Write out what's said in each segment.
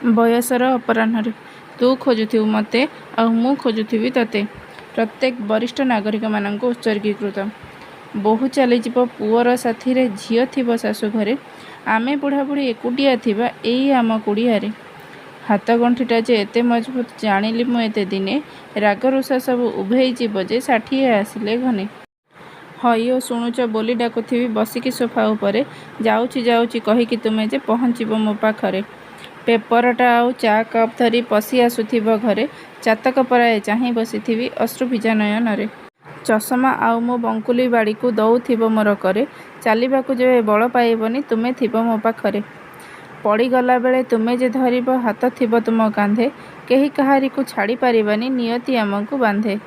ବୟସର ଅପରାହ୍ନରେ ତୁ ଖୋଜୁଥିବୁ ମୋତେ ଆଉ ମୁଁ ଖୋଜୁଥିବି ତତେ। ପ୍ରତ୍ୟେକ ବରିଷ୍ଠ ନାଗରିକମାନଙ୍କୁ ଉତ୍ସର୍ଗୀକୃତ। ବୋହୂ ଚାଲିଯିବ ପୁଅର ସାଥିରେ, ଝିଅ ଥିବ ଶାଶୁ ଘରେ, ଆମେ ବୁଢ଼ାବୁଢ଼ୀ ଏକୁଟିଆ ଥିବା ଏଇ ଆମ କୁଡ଼ିଆରେ। ହାତଗଣ୍ଠିଟା ଯେ ଏତେ ମଜବୁତ ଜାଣିଲି ମୁଁ ଏତେ ଦିନେ, ରାଗରୁଷା ସବୁ ଉଭେଇ ଯିବ ଯେ 60 ଆସିଲେ ଘନେ। ହଇଓ ଶୁଣୁଛ ବୋଲି ଡାକୁଥିବି ବସିକି ସୋଫା ଉପରେ, ଯାଉଛି ଯାଉଛି କହିକି ତୁମେ ଯେ ପହଞ୍ଚିବ ମୋ ପାଖରେ। ପେପରଟା ଆଉ ଚା କପ୍ ଧରି ପଶି ଆସୁଥିବ ଘରେ, ଚାତକପରାଏ ଚାହିଁ ବସିଥିବି ଅଶ୍ରୁଭିଜା ନୟନରେ। ଚଷମା ଆଉ ମୋ ବଙ୍କୁଲି ବାଡ଼ିକୁ ଦଉଥିବ ମୋର କରେ, ଚାଲିବାକୁ ଯେବେ ବଳ ପାଇବନି ତୁମେ ଥିବ ମୋ ପାଖରେ। ପଡ଼ିଗଲାବେଳେ ତୁମେ ଯେ ଧରିବ, ହାତ ଥିବ ତୁମ କାନ୍ଧେ, କେହି କାହାରିକୁ ଛାଡ଼ି ପାରିବାନି ନିୟତି ଆମକୁ ବାନ୍ଧେ।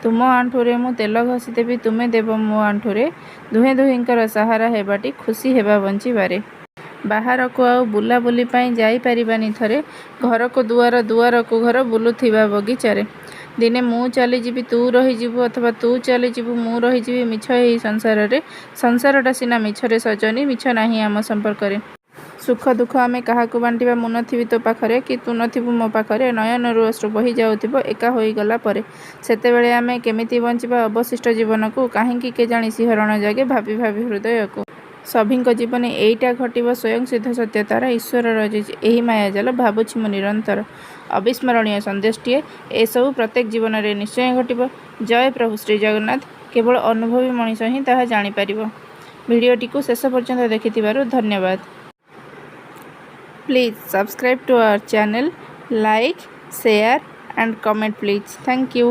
ତୁମ ଆଣ୍ଠୁରେ ମୁଁ ତେଲ ଘଷିଦେବି, ତୁମେ ଦେବ ମୋ ଆଣ୍ଠୁରେ, ଦୁହେଁ ଦୁହିଁଙ୍କର ସାହାରା ହେବାଟି ଖୁସି ହେବା ବଞ୍ଚିବାରେ। ବାହାରକୁ ଆଉ ବୁଲାବୁଲି ପାଇଁ ଯାଇ ପାରିବାନି ଥରେ, ଘରକୁ ଦୁଆର ଦୁଆରକୁ ଘର ବୁଲୁଥିବା ବଗିଚାରେ। ଦିନେ ମୁଁ ଚାଲିଯିବି ତୁ ରହିଯିବୁ, ଅଥବା ତୁ ଚାଲିଯିବୁ ମୁଁ ରହିଯିବି ମିଛ ଏହି ସଂସାରରେ। ସଂସାରଟା ସିନା ମିଛରେ ସଜନି, ମିଛ ନାହିଁ ଆମ ସମ୍ପର୍କରେ। ସୁଖ ଦୁଃଖ ଆମେ କାହାକୁ ବାଣ୍ଟିବା, ମୁଁ ନଥିବି ତୋ ପାଖରେ କି ତୁ ନଥିବୁ ମୋ ପାଖରେ। ନୟନରୁ ଅଶ୍ରୁ ବହି ଯାଉଥିବ ଏକା ହୋଇଗଲା ପରେ। ସେତେବେଳେ ଆମେ କେମିତି ବଞ୍ଚିବା ଅବଶିଷ୍ଟ ଜୀବନକୁ, କାହିଁକି କେଜାଣି ଶିହରଣ ଜାଗେ ଭାବି ଭାବି ହୃଦୟକୁ। ସଭିଙ୍କ ଜୀବନେ ଏଇଟା ଘଟିବ ସ୍ୱୟଂ ସିଦ୍ଧ ସତ୍ୟ ତାର, ଈଶ୍ୱର ରଚିଛି ଏହି ମାୟାଜାଲ, ଭାବୁଛି ମୁଁ ନିରନ୍ତର। ଅବିସ୍ମରଣୀୟ ସନ୍ଦେଶଟିଏ, ଏସବୁ ପ୍ରତ୍ୟେକ ଜୀବନରେ ନିଶ୍ଚୟ ଘଟିବ। ଜୟ ପ୍ରଭୁ ଶ୍ରୀ ଜଗନ୍ନାଥ। କେବଳ ଅନୁଭବୀ ମଣିଷ ହିଁ ତାହା ଜାଣିପାରିବ। ଭିଡ଼ିଓଟିକୁ ଶେଷ ପର୍ଯ୍ୟନ୍ତ ଦେଖିଥିବାରୁ ଧନ୍ୟବାଦ। Please subscribe to our channel, like, share and comment please. Thank you.